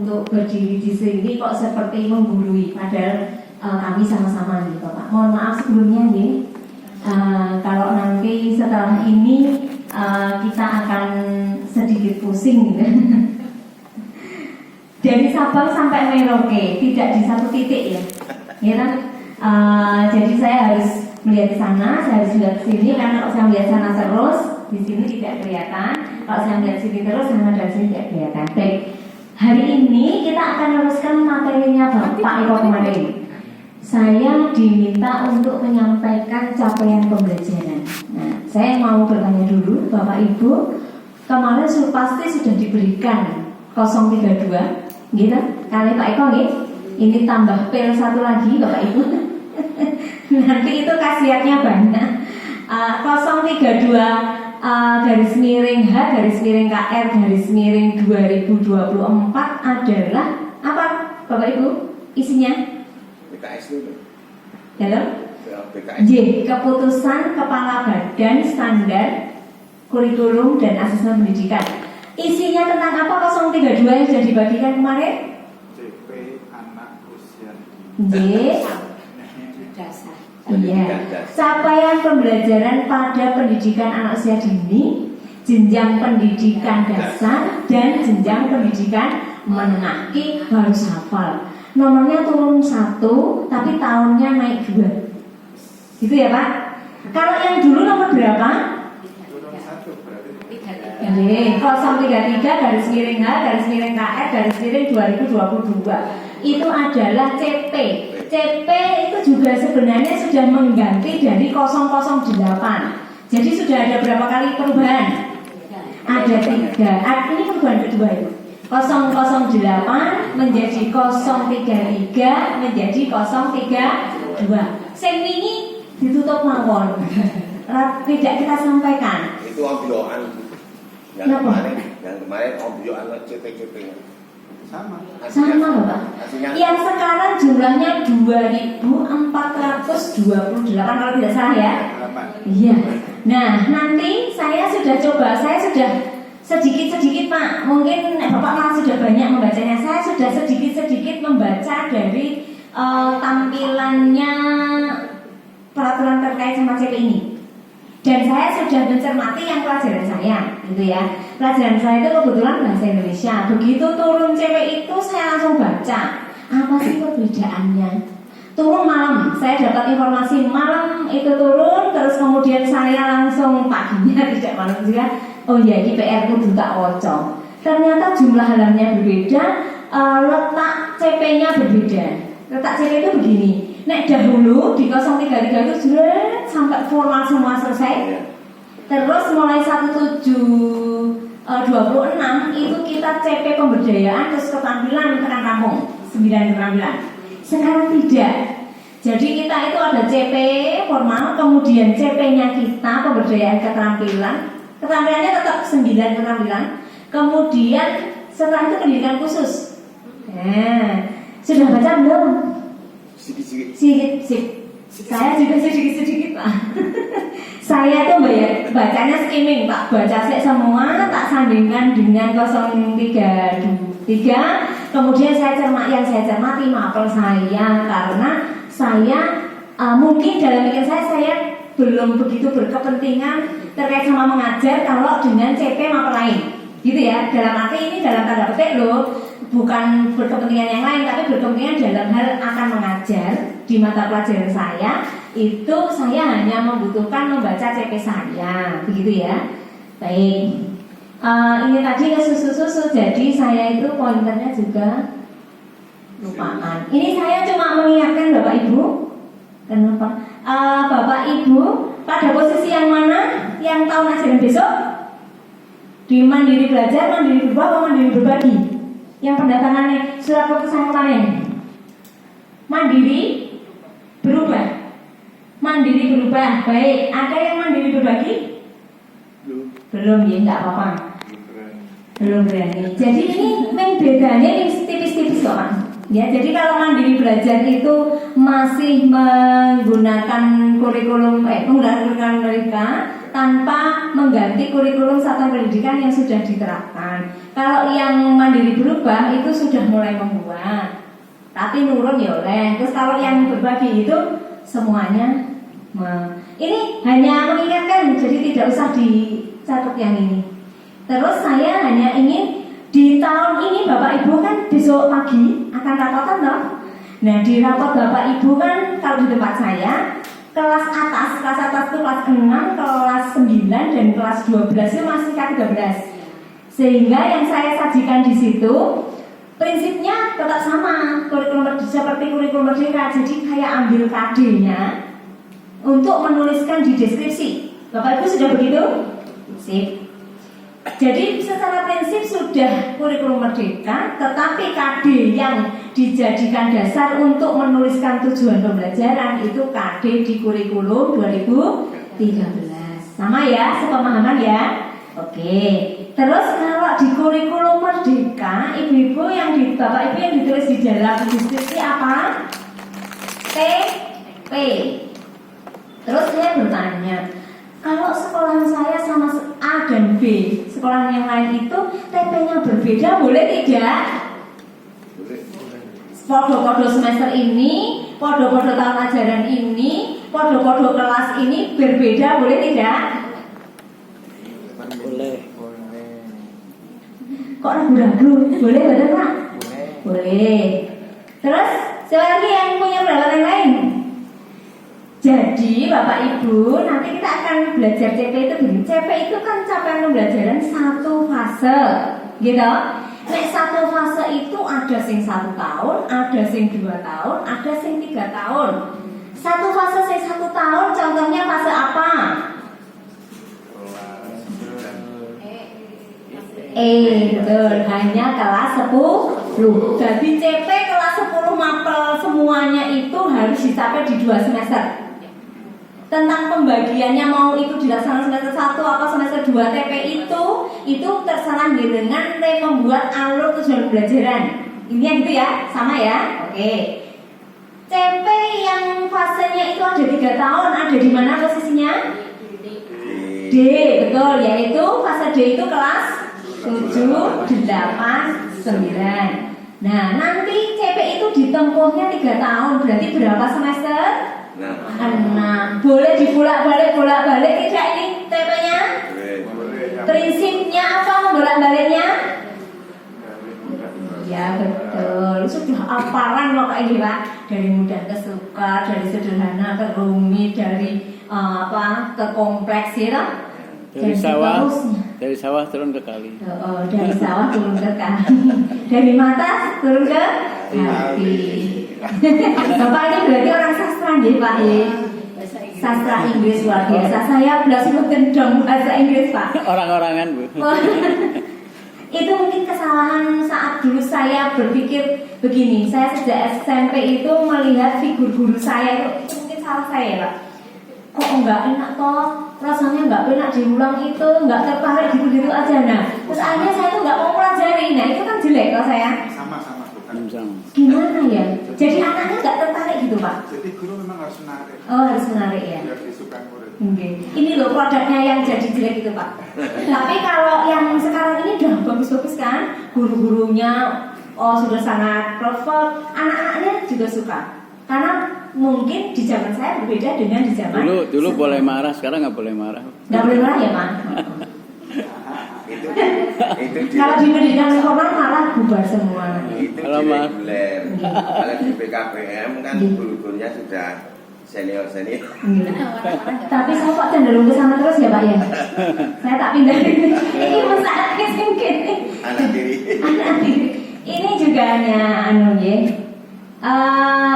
untuk berdiri di sini kok seperti menggurui, padahal kami sama-sama nih Bapak. Mohon maaf sebelumnya nih. Kalau nanti setelah ini kita akan sedikit pusing gitu. Dari Sabang sampai Merauke, tidak di satu titik ya, ya kan? Jadi saya harus melihat ke sana, saya harus melihat ke sini, karena kalau saya melihat sana terus, di sini tidak kelihatan. Kalau saya melihat sini terus, sana dan sini tidak kelihatan. Baik, hari ini kita akan meneruskan materinya Bapak Eko kemarin. Saya diminta untuk menyampaikan capaian pembelajaran. Nah, saya mau bertanya dulu, Bapak Ibu, kemarin pasti sudah diberikan 032, gitu? Kali Pak Eko, gitu? Ini tambah PIL satu lagi, Bapak Ibu. Nanti itu khasiatnya banyak. 032 garis miring H garis miring KR garis miring 2024 adalah apa, Bapak Ibu? Isinya? BKS dulu. Dalam? BKS. J. Keputusan Kepala Badan Standar Kurikulum dan Asesmen Pendidikan. Isinya tentang apa 032 yang sudah dibagikan kemarin? CP anak usia J. dasar. Iya. Capaian pembelajaran pada pendidikan anak usia dini, jenjang pendidikan dasar dan jenjang pendidikan menengah. Ini harus hafal. Nomornya turun 1, tapi tahunnya naik 2. Gitu ya Pak? Kalau yang dulu nomor berapa? turun 1 berarti 033 garis miring H garis miring KR garis miring 2022. Itu adalah CP. CP itu juga sebenarnya sudah mengganti dari 008. Jadi sudah ada berapa kali perubahan? Ada 3. Ini perubahan kedua itu. 008 menjadi 033 menjadi 032. Sing ini ditutup mawon. Tidak kita sampaikan. Itu ambioan. Yang kemarin ambioan CP-CP. sama. Sama Bapak. Yang sekarang jumlahnya 2428 kalau tidak salah ya. Iya. Nah, nanti saya sudah sedikit-sedikit Pak. Mungkin Bapak malah sudah banyak membacanya. Saya sudah sedikit-sedikit membaca dari tampilannya peraturan terkait sama CP ini. Dan saya sudah mencermati yang pelajaran saya, gitu ya. Pelajaran saya itu kebetulan bahasa Indonesia. Begitu turun CP itu saya langsung baca. Apa sih perbedaannya? Turun malam, saya dapat informasi malam itu turun, terus kemudian saya langsung paginya tidak malam juga. Oh ya, ini PR ku tak wocong. Ternyata jumlah halamannya berbeda, letak CP-nya berbeda. Letak CP itu begini. Nek dahulu di 033 itu sudah sampai formal semua selesai. Terus mulai 1726 itu kita CP pemberdayaan terus keterampilan tekan kampung 9 keterampilan. Sekarang tidak. Jadi kita itu ada CP formal, kemudian CP-nya kita pemberdayaan keterampilan. Keterampilannya tetap 9 keterampilan. Kemudian setelah itu pendidikan khusus. Sudah baca belum? Sedikit. Saya juga sedikit Pak. Saya tuh bacanya skimming Pak. Baca semua, tak sandingkan dengan 033. Kemudian saya cermati mapel saya, karena saya mungkin dalam pikir saya belum begitu berkepentingan terkait sama mengajar kalau dengan CP mapel lain. Gitu ya. Dalam arti ini dalam tanda petik loh. Bukan berkepentingan yang lain, tapi berkepentingan dalam hal akan mengajar di mata pelajaran saya. Itu saya hanya membutuhkan membaca CP saya, begitu ya. Baik, ini tadi susu. Jadi saya itu pointernya juga lupaan. Ini saya cuma mengingatkan Bapak Ibu. Kenapa? Bapak Ibu pada posisi yang mana? Yang tahun ajaran besok di mandiri belajar, mandiri berubah, atau mandiri berbagi? Yang pendatangannya surat keputusan kemarin mandiri berubah. Baik, ada yang mandiri berbagi? Belum ya, enggak apa-apa. Belum berani. Jadi ini bedanya ini tipis-tipis kok Mas. Ya, jadi kalau mandiri belajar itu masih menggunakan kurikulum menggunakan mereka. tanpa mengganti kurikulum satuan pendidikan yang sudah diterapkan. Kalau yang mandiri berubah itu sudah mulai membuat, tapi nurun ya oleh. Terus kalau yang berbagi itu semuanya ini hanya mengingatkan, jadi tidak usah dicatat yang ini. Terus saya hanya ingin di tahun ini Bapak Ibu kan besok pagi akan rapatan toh. Nah di rapot Bapak Ibu kan kalau di tempat saya kelas atas itu kelas 6, kelas 9 dan kelas 12 itu masih K13. Sehingga yang saya sajikan di situ prinsipnya tetap sama kurikulum seperti kurikulum merdeka. Jadi kayak ambil KD-nya untuk menuliskan di deskripsi. Bapak Ibu sudah begitu? Sip. Jadi secara prinsip sudah kurikulum merdeka, tetapi KD yang dijadikan dasar untuk menuliskan tujuan pembelajaran itu KD di kurikulum 2013. Sama ya, sepemahaman ya? Oke. Terus kalau di kurikulum merdeka, ibu-ibu yang di Bapak Ibu yang ditulis di dalam deskripsi apa? TP. Terus saya bertanya, kalau sekolahan saya sama A dan B, sekolahan yang lain itu TP-nya berbeda, boleh tidak? Podo-podo semester ini, podo-podo tahun ajaran ini, podo-podo kelas ini berbeda, boleh tidak? Boleh. Kok ragu-ragu? Boleh betul Pak? Boleh. Terus siapa lagi yang punya pendapat yang lain? Jadi Bapak Ibu nanti kita akan belajar CP itu begini. CP itu kan capaian pembelajaran satu fase, gitu. Nah satu fase itu ada sing 1 tahun, ada sing 2 tahun, ada sing 3 tahun. Satu fase sing 1 tahun, contohnya fase apa? Betul, hanya kelas 10. Jadi CP kelas 10 mapel semuanya itu harus dicapai di 2 semester. Tentang pembagiannya mau itu dilaksanakan semester 1 atau semester 2 TP itu terserah dengan membuat alur tujuan pembelajaran. Ini yang gitu ya, sama ya. Oke. CP yang fasenya itu ada 3 tahun, ada di mana posisinya? D, betul, yaitu fase D itu kelas 7, 8, 9. Nah, nanti CP itu ditempuhnya 3 tahun, berarti berapa semester? 6. Boleh dibolak-balik tidak ini TP-nya? Prinsipnya apa membolak-baliknya? Ya betul, sudah hafalan loh Pak ini Pak. Dari mudah ke sukar, dari sederhana ke rumit, dari ke kompleks ya. Dari sawah turun ke kali. Dari sawah turun ke kali. Dari mata turun ke hati. Bapak ini berarti orang sastra nih Pak ya. Sastra Inggris luar biasa. Saya belas gendong bahasa Inggris Pak. Orang-orangan Bu. Itu mungkin kesalahan saat dulu saya berpikir begini. Saya sejak SMP itu melihat figur guru saya itu mungkin salah saya Pak. Kok enggak enak toh, rasanya enggak enak diulang itu, enggak tertarik gitu-gitu aja. Nah, terus akhirnya saya tuh enggak mau pelajari. Nah itu kan jelek kalau saya. Sama bukan. Gimana ya? Jadi anaknya enggak tertarik gitu Pak. Jadi guru memang harus menarik. Oh harus menarik ya. Biar disukai murid. Okay. Ini loh produknya yang jadi jelek itu Pak. Tapi kalau yang sekarang ini udah bagus-bagus kan, guru-gurunya sudah sangat prefer, anak-anaknya juga suka. Karena mungkin di zaman saya berbeda dengan di zaman dulu boleh marah, sekarang nggak boleh marah. Nggak boleh marah ya Pak. itu Kalau di pendidikan formal malah bubar semua. itu Kalau reguler. Kalau di PKPM kan guru-gurunya sudah senior. Tapi saya kok cenderung ke sana terus ya Pak ya. Saya tak pindah. Ini masalahnya singkir. Anak diri. Ini juga hanya ya.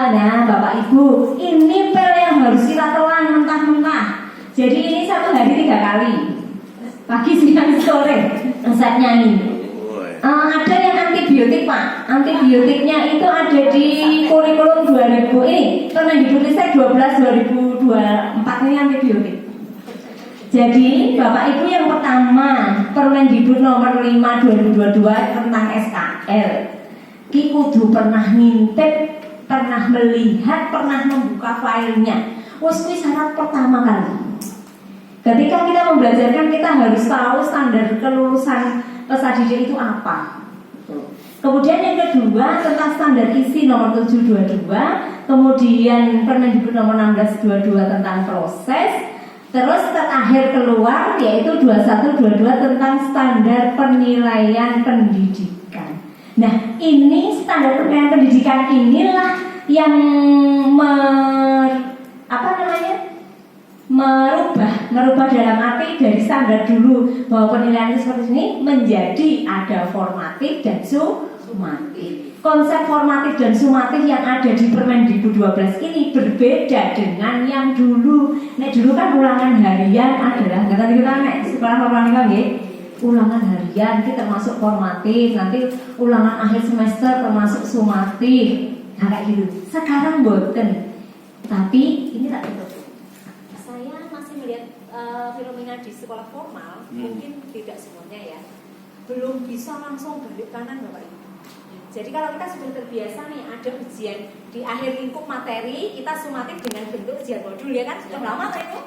Nah Bapak Ibu, ini pel yang harus kita telan mentah-mentah. Jadi ini 1 hari 3 kali, pagi, siang, sore resepnya ini. Ada yang antibiotik Pak. Antibiotiknya itu ada di kurikulum 2000 ini. Permendikbudristek 12 2024 ini antibiotik. Jadi Bapak Ibu yang pertama Permendikbud nomor 5 2022 tentang SKL. Ki kudu pernah ngintip, pernah melihat, pernah membuka filenya. Wes kuwi syarat pertama kali. Ketika kita membelajarkan, kita harus tahu standar kelulusan peserta didik itu apa. Kemudian yang kedua tentang standar isi nomor 722, kemudian Permendikbud nomor 1622 tentang proses, terus terakhir keluar yaitu 2122 tentang standar penilaian pendidikan. Nah, ini standar penilaian pendidikan inilah yang merubah dalam arti dari standar dulu bahwa penilaian itu seperti ini menjadi ada formatif dan sumatif. Konsep formatif dan sumatif yang ada di Permendikbud 12 ini berbeda dengan yang dulu. Nek dulu kan ulangan harian adalah kata kita nek sekolah formal kan nggih. Ulangan harian itu termasuk formatif, nanti ulangan akhir semester termasuk sumatif. Nah kayak gitu. Sekarang boten. Tapi ini tak betul. Saya masih melihat fenomena di sekolah formal, mungkin tidak semuanya ya, belum bisa langsung balik kanan Bapak Ibu. Jadi kalau kita sudah terbiasa nih ada ujian di akhir lingkup materi, kita sumatif dengan bentuk ujian modul ya kan, sudah lama kan itu?